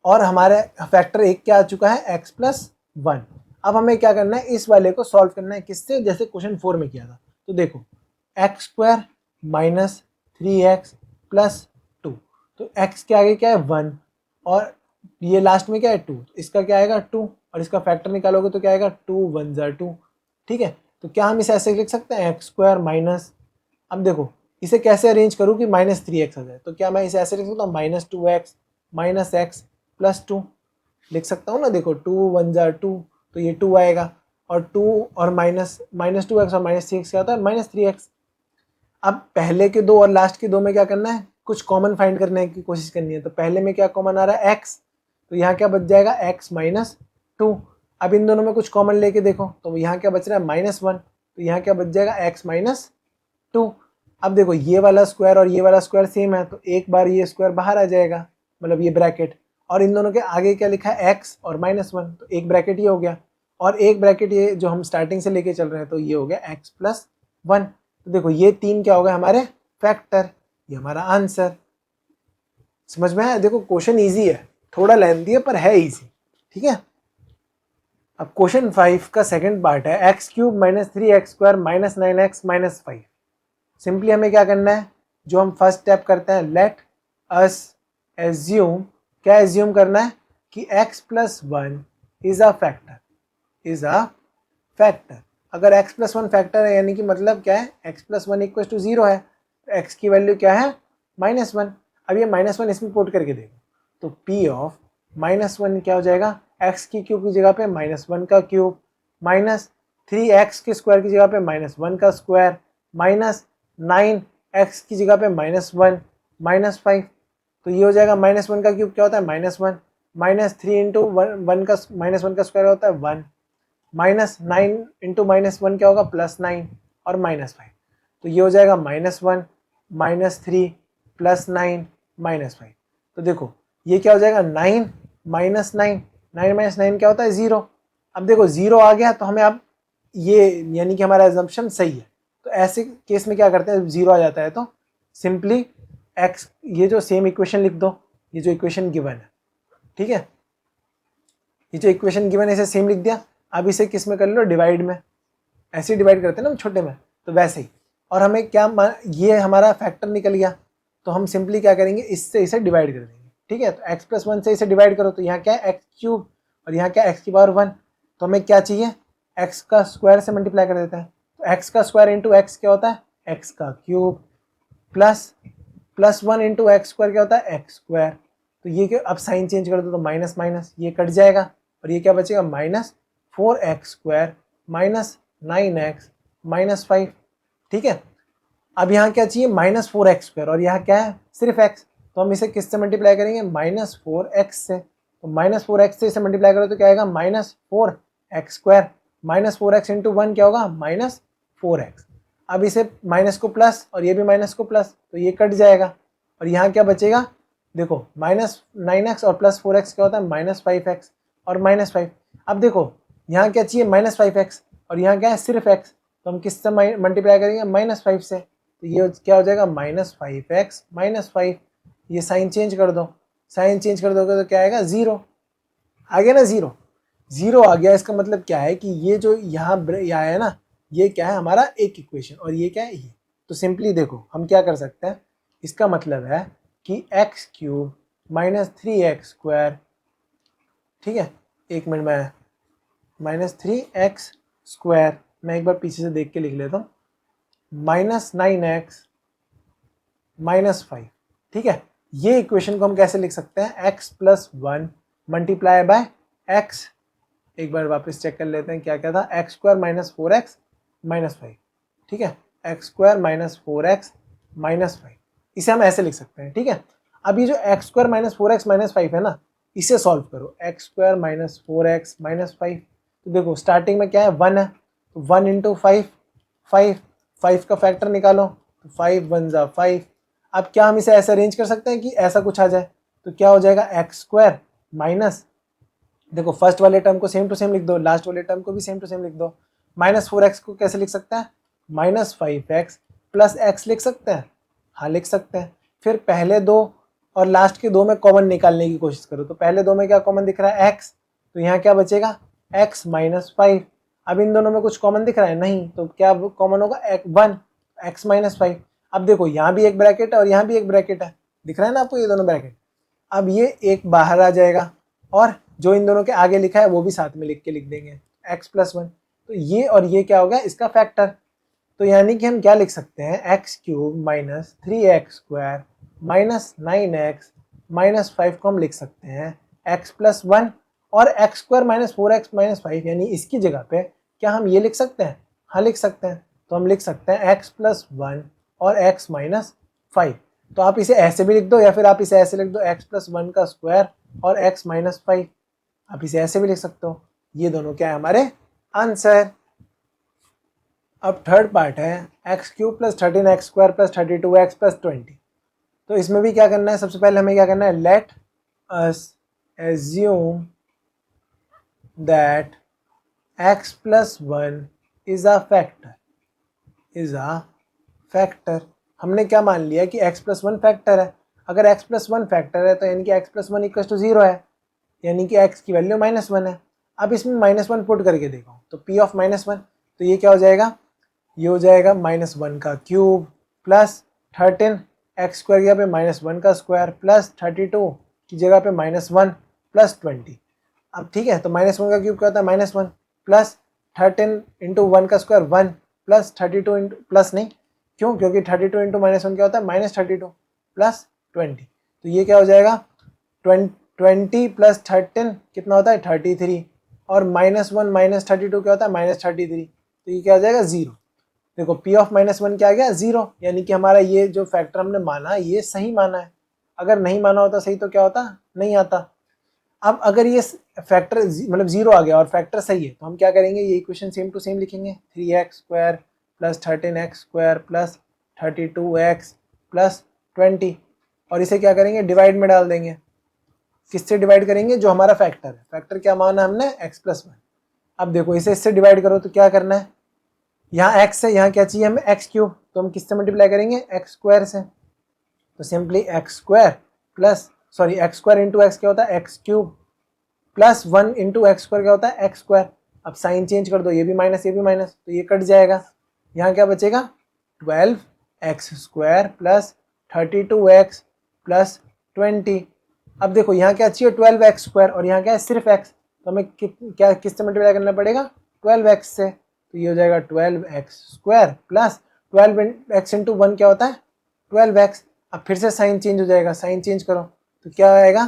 और हमारे फैक्टर एक क्या आ चुका है एक्स प्लस वन। अब हमें क्या करना है इस वाले को सॉल्व करना है किससे, जैसे क्वेश्चन 4 में किया था। तो देखो x square minus three x plus to, तो एक्स के आगे क्या है वन और ये लास्ट में क्या है टू, तो इसका क्या आएगा टू, और इसका फैक्टर निकालोगे तो क्या आएगा टू वन ज़ा टू। ठीक है, तो क्या हम इसे ऐसे लिख सकते हैं एक्स स्क्वायर माइनस, अब देखो इसे कैसे अरेंज करूँ कि माइनस थ्री एक्स आ जाए, तो क्या मैं इसे ऐसे लिख सकता हूँ minus two x minus x plus to, लिख सकता हूँ ना, देखो टू वन ज़ा टू, तो ये टू आएगा, और टू और माइनस माइनस टू एक्स और माइनस थ्री एक्स क्या होता है माइनस थ्री एक्स। अब पहले के दो और लास्ट के दो में क्या करना है, कुछ कॉमन फाइंड करने की कोशिश करनी है। तो पहले में क्या कॉमन आ रहा है एक्स, तो यहाँ क्या बच जाएगा एक्स माइनस टू। अब इन दोनों में कुछ कॉमन लेके देखो, तो यहाँ क्या बच रहा है माइनस वन, तो यहाँ क्या बच जाएगा एक्स माइनस टू। अब देखो ये वाला स्क्वायर और ये वाला स्क्वायर सेम है, तो एक बार ये स्क्वायर बाहर आ जाएगा, मतलब ये ब्रैकेट, और इन दोनों के आगे क्या लिखा है एक्स और माइनस वन, तो एक ब्रैकेट ये हो गया, और एक ब्रैकेट ये जो हम स्टार्टिंग से लेके चल रहे हैं, तो ये हो गया एक्स प्लस वन। तो देखो ये तीन क्या हो गए हमारे फैक्टर, ये हमारा आंसर। समझ में आया, देखो क्वेश्चन इजी है, थोड़ा लेंथी है पर है इजी। ठीक है, अब क्वेश्चन 5 का सेकंड पार्ट है x cube minus three x square minus nine x minus five. Simply हमें क्या करना है, जो हम फर्स्ट स्टेप करते हैं लेट अस एज्यूम, क्या एज्यूम करना है कि x plus one is a factor, is a factor. अगर x प्लस वन फैक्टर है यानी कि मतलब क्या है, x plus one equal to 0 है, x की वैल्यू क्या है -1। अब ये -1 इसमें पुट करके देखो तो p ऑफ -1 क्या हो जाएगा, x की क्यूब की जगह पे -1 का क्यूब माइनस 3x के स्क्वायर की जगह पे -1 का स्क्वायर माइनस 9x की जगह पे -1 -5। तो ये हो जाएगा -1 का क्यूब क्या होता है -1, -3 इंटू वन का -1 का स्क्वायर होता है 1, -9 इंटू -1 क्या होगा +9 और -5। तो ये हो जाएगा -1 -3 +9 -5। तो देखो ये क्या हो जाएगा 9 -9, 9 -9 क्या होता है 0। अब देखो 0 आ गया तो हमें अब ये यानी कि हमारा एजम्पशन सही है। तो ऐसे केस में क्या करते हैं, 0 आ जाता है तो सिंपली x, ये जो सेम इक्वेशन लिख दो, ये जो इक्वेशन गिवन है, ठीक है, ये जो इक्वेशन गिवन है इसे सेम लिख दिया। अब इसे किस में कर लो, डिवाइड में, ऐसे डिवाइड करते हैं ना हम छोटे में, तो वैसे ही। और हमें क्या, ये हमारा फैक्टर निकल गया तो हम सिंपली क्या करेंगे, इससे इसे डिवाइड कर देंगे, ठीक है। तो x प्लस वन से इसे डिवाइड करो तो यहाँ क्या है एक्स क्यूब और यहाँ क्या है x की पावर 1। तो हमें क्या चाहिए, x का स्क्वायर से मल्टीप्लाई कर देते हैं। तो x का स्क्वायर इंटू एक्स क्या होता है x का cube plus 1 into x square क्या होता है एक्स स्क्वायर। तो ये क्या, अब साइन चेंज कर दो तो माइनस माइनस ये कट जाएगा और ये क्या बचेगा -4x स्क्वायर -9x -5, ठीक है। अब यहाँ क्या चाहिए -4x स्क्वायर और यहाँ क्या है सिर्फ x, तो हम इसे किससे मल्टीप्लाई करेंगे -4x से। तो -4x से इसे मल्टीप्लाई करो तो क्या आएगा -4x स्क्वायर, -4x इंटू 1 क्या होगा -4x। अब इसे माइनस को प्लस और ये भी माइनस को प्लस तो ये कट जाएगा और यहाँ क्या बचेगा, देखो -9x और +4x क्या होता है -5x और -5। अब देखो यहाँ क्या चाहिए -5x और यहाँ क्या है सिर्फ x, तो हम किससे मल्टीप्लाई करेंगे -5 से। तो ये क्या हो जाएगा -5x -5। ये साइन चेंज कर दो, साइन चेंज कर दोगे तो क्या आएगा 0, आ गया ना 0, 0 आ गया। इसका मतलब क्या है कि ये जो यहाँ है ना, ये क्या है हमारा एक इक्वेशन और ये क्या है ये। तो सिंपली देखो हम क्या कर सकते हैं, इसका मतलब है कि x क्यूब -3x स्क्वायर, ठीक है, एक मिनट में -3x स्क्वायर, मैं एक बार पीछे से देख के लिख लेता हूँ, -9x -5, ठीक है। ये इक्वेशन को हम कैसे लिख सकते हैं, x plus 1 multiply by x, एक बार वापस चेक कर लेते हैं क्या क्या था, एक्स स्क्वायर -4x -5, ठीक है, एक्स स्क्वायर -4x -5, इसे हम ऐसे लिख सकते हैं, ठीक है। अब ये जो एक्स स्क्वायर -4x -5 है ना, इसे सॉल्व करो, एक्स स्क्वायर -4x -5। तो देखो स्टार्टिंग में क्या है 1 है, तो 1 इंटू 5 5, 5 का फैक्टर निकालो तो 5 1 जा 5। अब क्या हम इसे ऐसे अरेंज कर सकते हैं कि ऐसा कुछ आ जाए, तो क्या हो जाएगा एक्स स्क्वायर माइनस, देखो फर्स्ट वाले टर्म को सेम टू सेम लिख दो, लास्ट वाले टर्म को भी सेम टू सेम लिख दो। -4x को कैसे लिख सकते हैं, -5x प्लस x लिख सकते हैं, हाँ लिख सकते हैं। फिर पहले दो और लास्ट के दो में कॉमन निकालने की कोशिश करो, तो पहले दो में क्या कॉमन दिख रहा है x, तो यहाँ क्या बचेगा x -5। अब इन दोनों में कुछ कॉमन दिख रहा है नहीं, तो क्या कॉमन होगा 1 x -5। अब देखो यहाँ भी एक ब्रैकेट है और यहाँ भी एक ब्रैकेट है, दिख रहा है ना आपको ये दोनों ब्रैकेट। अब ये एक बाहर आ जाएगा और जो इन दोनों के आगे लिखा है वो भी साथ में लिख के लिख देंगे x प्लस 1। तो ये और ये क्या हो गया इसका फैक्टर। तो यानी कि हम क्या लिख सकते हैं, x cube -3x square -9x -5 को हम लिख सकते हैं x प्लस 1 और एक्स स्क्वायर -4x -5, यानी इसकी जगह पे क्या हम ये लिख सकते हैं, हाँ लिख सकते हैं। तो हम लिख सकते हैं x प्लस 1 और x -5। तो आप इसे ऐसे भी लिख दो या फिर आप इसे ऐसे लिख दो x प्लस 1 का स्क्वायर और x -5, आप इसे ऐसे भी लिख सकते हो। ये दोनों क्या है हमारे आंसर। अब थर्ड पार्ट है x cube plus 13x square plus 32x plus 20। तो इसमें भी क्या करना है, सबसे पहले हमें क्या करना है, late us assume that x plus 1 is a factor, is a factor. हमने क्या मान लिया कि x प्लस 1 फैक्टर है। अगर x प्लस 1 फैक्टर है तो यानी कि x प्लस 1 इक्वल टू 0 है, यानी कि x की वैल्यू -1 है। अब इसमें -1 पुट करके देखो तो p ऑफ -1, तो ये क्या हो जाएगा, ये हो जाएगा -1 का क्यूब प्लस 13 एक्स स्क्वायर की जगह पे -1 का स्क्वायर प्लस 32 की जगह पे -1 प्लस 20। अब ठीक है, तो -1 का क्यूब क्या होता है -1 प्लस 13 इंटू 1 का स्क्वायर 1 प्लस 32 इंटू प्लस नहीं, क्यों, क्योंकि 32 इंटू -1 क्या होता है -32 प्लस 20, तो ये क्या हो जाएगा 20 प्लस 13 कितना होता है 33 और -1 माइनस 32 क्या होता है -33, तो ये क्या हो जाएगा 0। देखो P ऑफ -1 क्या आ गया 0, यानी कि हमारा ये जो फैक्टर हमने माना ये सही माना है। अगर नहीं माना होता सही तो क्या होता, नहीं आता। अब अगर ये फैक्टर मतलब 0 आ गया और फैक्टर सही है तो हम क्या करेंगे, ये इक्वेशन सेम टू सेम लिखेंगे 3x square plus 13x square plus 32x plus 20 और इसे क्या करेंगे डिवाइड में डाल देंगे। किससे डिवाइड करेंगे, जो हमारा फैक्टर है, फैक्टर क्या माना हमने x+1। अब देखो इसे इससे डिवाइड करो तो क्या करना है, यहाँ x है, यहाँ क्या चाहिए हमें x3, तो हम किससे मल्टीप्लाई करेंगे x स्क्वायर से, तो simply x square plus sorry x square into x क्या होता है x³ plus 1 into x square क्या होता है x स्क्वायर। अब साइन चेंज कर दो, ये भी माइनस ये भी माइनस, तो ये कट जाएगा, यहाँ क्या बचेगा 12x square plus 32x plus 20। अब देखो यहाँ क्या चाहिए 12x स्क्वायर और यहाँ क्या है सिर्फ x, तो हमें क्या किससे मल्टीप्लाई करना पड़ेगा 12x से, तो ये हो जाएगा 12x square plus 12x into 1 क्या होता है 12x। अब फिर से साइन चेंज हो जाएगा, साइन चेंज करो तो क्या आएगा,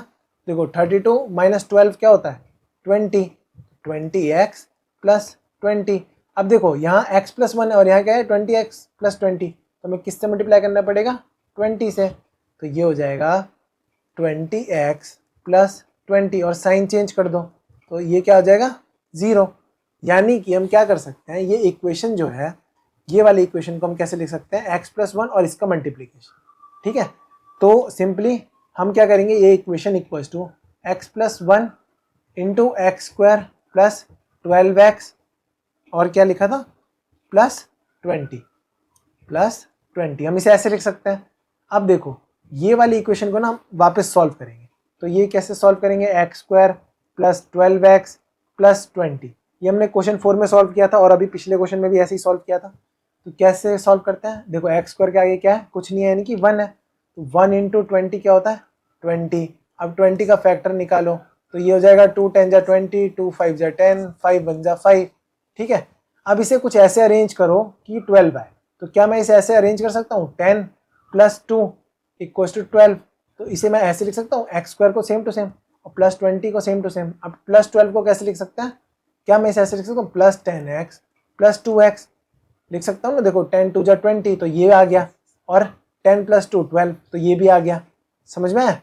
देखो 32 माइनस 12 क्या होता है 20x प्लस 20। अब देखो यहाँ x+1 है और यहाँ क्या है 20x प्लस 20, तो हमें किससे मल्टीप्लाई करना पड़ेगा 20 से, तो ये हो जाएगा 20x प्लस 20 और साइन चेंज कर दो तो ये क्या हो जाएगा 0। यानी कि हम क्या कर सकते हैं, ये इक्वेशन जो है ये वाली इक्वेशन को हम कैसे लिख सकते हैं x+1 और इसका मल्टीप्लीकेशन, ठीक है। तो सिंपली हम क्या करेंगे, ये equation equals to x+1 into x square plus 12x और क्या लिखा था प्लस 20 हम इसे ऐसे लिख सकते हैं। अब देखो ये वाली इक्वेशन को ना हम वापस सॉल्व करेंगे, तो ये कैसे सॉल्व करेंगे, x square plus 12x plus 20, ये हमने क्वेश्चन 4 में सॉल्व किया था और अभी पिछले क्वेश्चन में भी ऐसे ही सॉल्व किया था। तो कैसे सॉल्व करते हैं, देखो एक्स स्क्वायर के आगे क्या है, कुछ नहीं है यानी कि 1 है, तो 1 इंटू 20 क्या होता है 20। अब 20 का फैक्टर निकालो तो ये हो जाएगा 2 10 जा 20, 2 5 जा 10, 5 1 जा 5, ठीक है। अब इसे कुछ ऐसे अरेंज करो कि 12 आए, तो क्या मैं इसे ऐसे अरेंज कर सकता हूँ 10 प्लस 2 इक्वल्स टू 12, तो इसे मैं ऐसे लिख सकता हूँ एक्स स्क्वायर को सेम टू सेम और प्लस 20 को सेम टू सेम। अब प्लस 12 को कैसे लिख सकते हैं, क्या मैं इसे ऐसे लिख सकता हूँ प्लस 10x प्लस 2x लिख सकता हूँ ना, देखो 10 2 जा 20 तो ये आ गया और 10 प्लस 2 12 तो ये भी आ गया, समझ में आया।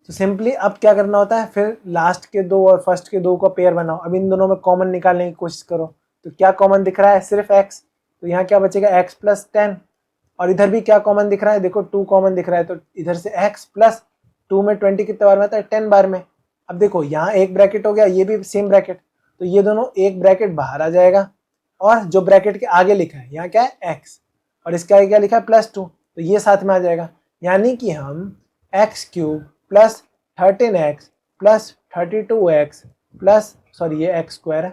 तो सिंपली अब क्या करना होता है, फिर लास्ट के दो और फर्स्ट के दो का पेयर बनाओ। अब इन दोनों में कॉमन निकालने की कोशिश करो, तो क्या कॉमन दिख रहा है सिर्फ x, तो यहाँ क्या बचेगा x प्लस 10 और इधर भी क्या कॉमन दिख रहा है, देखो 2 कॉमन दिख रहा है, तो इधर से x प्लस 2 में 20 कितने बार में आता है 10 बार में। अब देखो यहाँ एक ब्रैकेट हो गया, ये भी सेम ब्रैकेट, तो ये दोनों एक ब्रैकेट बाहर आ जाएगा और जो ब्रैकेट के आगे लिखा है यहाँ क्या है x और इसके आगे क्या लिखा है प्लस 2, तो ये साथ में आ जाएगा। यानी कि हम x³ plus 13x plus 32x plus sorry ये x स्क्वायर है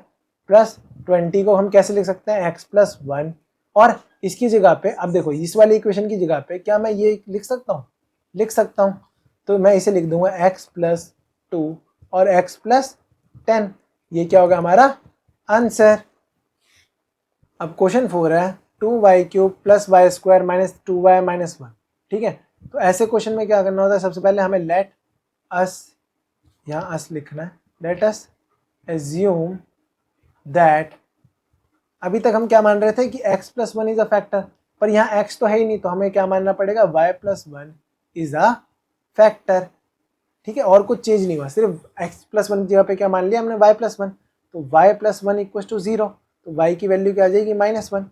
प्लस 20 को हम कैसे लिख सकते हैं x+1 और इसकी जगह पे अब देखो इस वाली इक्वेशन की जगह पे क्या मैं ये लिख सकता हूँ, तो मैं इसे लिख दूंगा x+2 और x+10, ये क्या होगा हमारा आंसर। अब क्वेश्चन 4 है 2y³ plus y square minus 2y minus 1, ठीक है। तो ऐसे क्वेश्चन में क्या करना होता है, सबसे पहले हमें लेट अस, यहाँ अस लिखना है, लेट अस एज्यूम दैट, अभी तक हम क्या मान रहे थे कि x+1 इज अ फैक्टर, पर यहाँ x तो है ही नहीं, तो हमें क्या मानना पड़ेगा y+1 इज अ फैक्टर, ठीक है। और कुछ चेंज नहीं हुआ, सिर्फ x+1 की जगह पे क्या मान लिया हमने y+1, तो y+1 इक्वल्स टू 0, तो y की वैल्यू क्या आ जाएगी -1।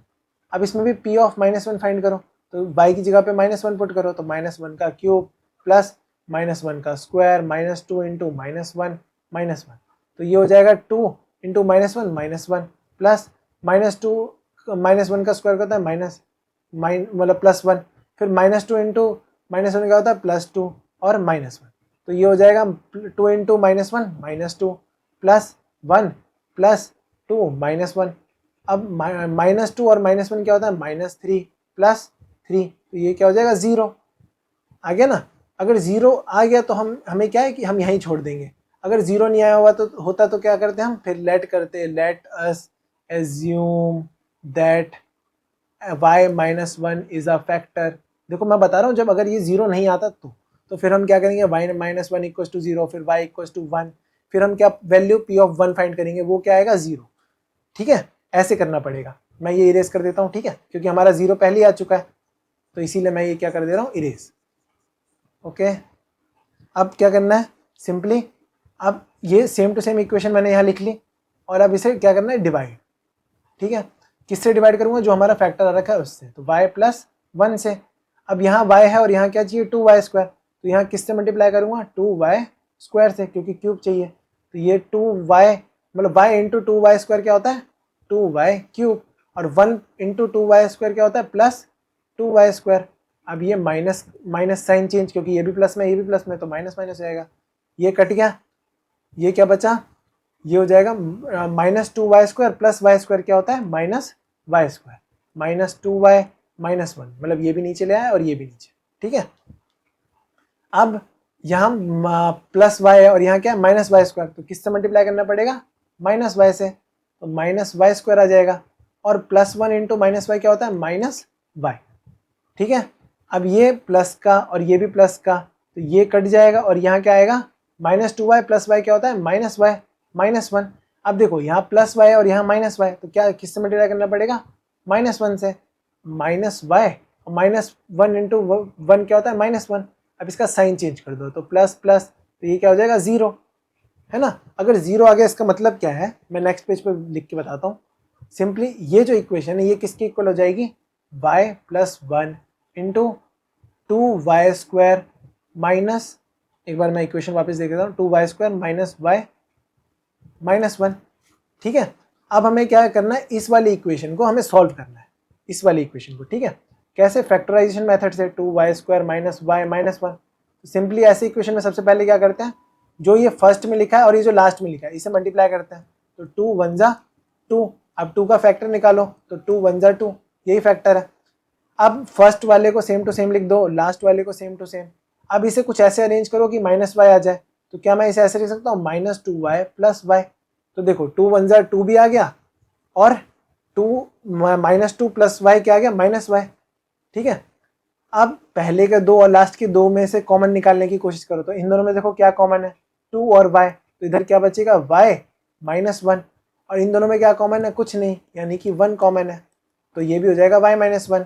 अब इसमें भी p ऑफ -1 फाइंड करो, तो y की जगह पे -1 पुट करो, तो -1 का क्यूब प्लस -1 का स्क्वायर -2 इंटू -1 -1, तो ये हो जाएगा 2 इंटू -1 प्लस -2 -1 का स्क्वायर होता है मतलब +1, फिर -2 इंटू -1 क्या होता है +2 और -1, तो ये हो जाएगा 2 इंटू -1 -2 प्लस 1 प्लस 2 -1। अब -2 और -1 क्या होता है -3 प्लस 3, तो ये क्या हो जाएगा 0 आ गया ना। अगर 0 आ गया तो हमें क्या है कि हम यहीं छोड़ देंगे। अगर 0 नहीं आया हुआ तो होता तो क्या करते हम, फिर लेट करते, late us assume that y minus one is a factor. देखो मैं बता रहा हूँ, जब अगर ये 0 नहीं आता तो फिर हम क्या करेंगे, y minus one equal to 0, फिर y इक्वल टू 1, फिर हम क्या वैल्यू p ऑफ 1 फाइंड करेंगे, वो क्या आएगा 0। ठीक है, ऐसे करना पड़ेगा। मैं ये इरेज कर देता हूँ, ठीक है, क्योंकि हमारा 0 पहले ही आ चुका है, तो इसीलिए मैं ये क्या कर दे रहा हूँ, इरेज। ओके, अब क्या करना है, सिंपली अब ये सेम टू सेम इक्वेशन मैंने यहाँ लिख ली, और अब इसे क्या करना है, डिवाइड। ठीक है, किससे डिवाइड करूंगा, जो हमारा फैक्टर आ रखा है उससे, तो y प्लस 1 से। अब यहाँ y है और यहाँ क्या चाहिए, 2y स्क्वायर, तो यहाँ किससे मल्टीप्लाई करूंगा, 2y स्क्वायर से, क्योंकि क्यूब चाहिए। तो ये 2y मतलब y इंटू 2y स्क्वायर क्या होता है, 2y क्यूब, और 1 इंटू 2y स्क्वायर क्या होता है, प्लस 2y स्क्वायर। अब ये माइनस माइनस साइन चेंज, क्योंकि ये भी प्लस में ये भी प्लस में, तो माइनस माइनस हो जाएगा, ये कट गया, ये क्या बचा, ये हो जाएगा minus 2y square plus y square क्या होता है, minus y square, minus 2y minus 1, मतलब ये भी नीचे ले आया और ये भी नीचे। ठीक है, अब यहाँ प्लस वाई है और यहाँ क्या है, माइनस वाई स्क्वायर, तो किससे मल्टीप्लाई करना पड़ेगा, माइनस वाई से, तो माइनस वाई स्क्वायर आ जाएगा, और प्लस 1 इंटू माइनस वाई क्या होता है, माइनस वाई। ठीक है, अब ये प्लस का और ये भी प्लस का, तो ये कट जाएगा, और यहाँ क्या आएगा, माइनस 2y प्लस वाई क्या होता है, माइनस वाई माइनस 1। अब देखो यहाँ प्लस वाई और यहाँ माइनस वाई, तो क्या किससे मल्टीप्लाई करना पड़ेगा, माइनस 1 से, माइनस वाई और माइनस 1 इंटू 1 क्या होता है, माइनस 1। अब इसका साइन चेंज कर दो, तो प्लस प्लस, तो ये क्या हो जाएगा, 0, है ना। अगर 0 आ गया इसका मतलब क्या है, मैं नेक्स्ट पेज पर लिख के बताता हूँ। सिंपली ये जो इक्वेशन है ये किसकी इक्वल हो जाएगी, y plus 1 into 2y square minus, एक बार मैं इक्वेशन वापस देख देता हूँ, 2y square minus y minus 1। ठीक है, अब हमें क्या करना है, इस वाली इक्वेशन को हमें सॉल्व करना है, इस वाली इक्वेशन को। ठीक है, कैसे, फैक्टराइजेशन मेथड से, 2y square minus y minus 1। Simply ऐसे इक्वेशन में सबसे पहले क्या करते हैं, जो ये फर्स्ट में लिखा है और ये जो लास्ट में लिखा है इसे मल्टीप्लाई करते हैं, तो 2 1 जा 2, अब 2 का फैक्टर निकालो, तो 2 1 जा 2, यही फैक्टर है। अब फर्स्ट वाले को सेम टू सेम लिख दो, लास्ट वाले को सेम टू सेम। अब इसे कुछ ऐसे अरेंज करो कि माइनस वाई आ जाए, तो क्या मैं इसे ऐसे लिख सकता हूँ, माइनस 2y प्लस वाई। तो देखो 2 1 जा 2 भी आ गया, और 2 माइनस 2 प्लस वाई क्या आ गया, माइनस वाई। ठीक है, अब पहले के दो और लास्ट के दो में से कॉमन निकालने की कोशिश करो, तो इन दोनों में देखो क्या कॉमन है, 2 और y, तो इधर क्या बचेगा, y माइनस 1, और इन दोनों में क्या कॉमन है, कुछ नहीं, यानी कि 1 कॉमन है, तो ये भी हो जाएगा y माइनस 1।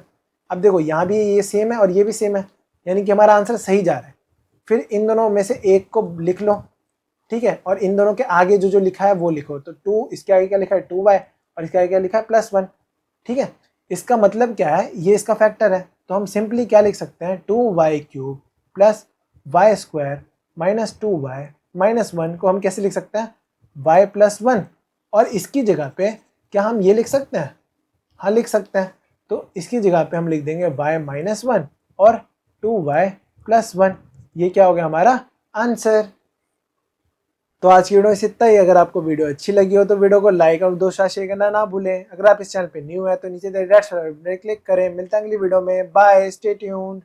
अब देखो यहाँ भी ये सेम है और ये भी सेम है, यानी कि हमारा आंसर सही जा रहा है। फिर इन दोनों में से एक को लिख लो, ठीक है, और इन दोनों के आगे जो जो लिखा है वो लिखो, तो 2 इसके आगे क्या लिखा है, 2y, और इसके आगे क्या लिखा है, प्लस 1। ठीक है, इसका मतलब क्या है, ये इसका फैक्टर है, तो हम सिंपली क्या लिख सकते हैं, 2y cube plus y square minus 2y minus 1 को हम कैसे लिख सकते हैं, y प्लस 1, और इसकी जगह पे क्या हम ये लिख सकते हैं, हाँ लिख सकते हैं, तो इसकी जगह पे हम लिख देंगे y माइनस 1 और 2y प्लस 1, ये क्या हो गया हमारा आंसर। तो आज की वीडियो में इतना ही। अगर आपको वीडियो अच्छी लगी हो तो वीडियो को लाइक और दोस्तों से शेयर करना ना भूलें। अगर आप इस चैनल पे न्यू है तो नीचे रेड क्लिक करें। मिलते हैं अगली वीडियो में, बाय, स्टे ट्यून्ड।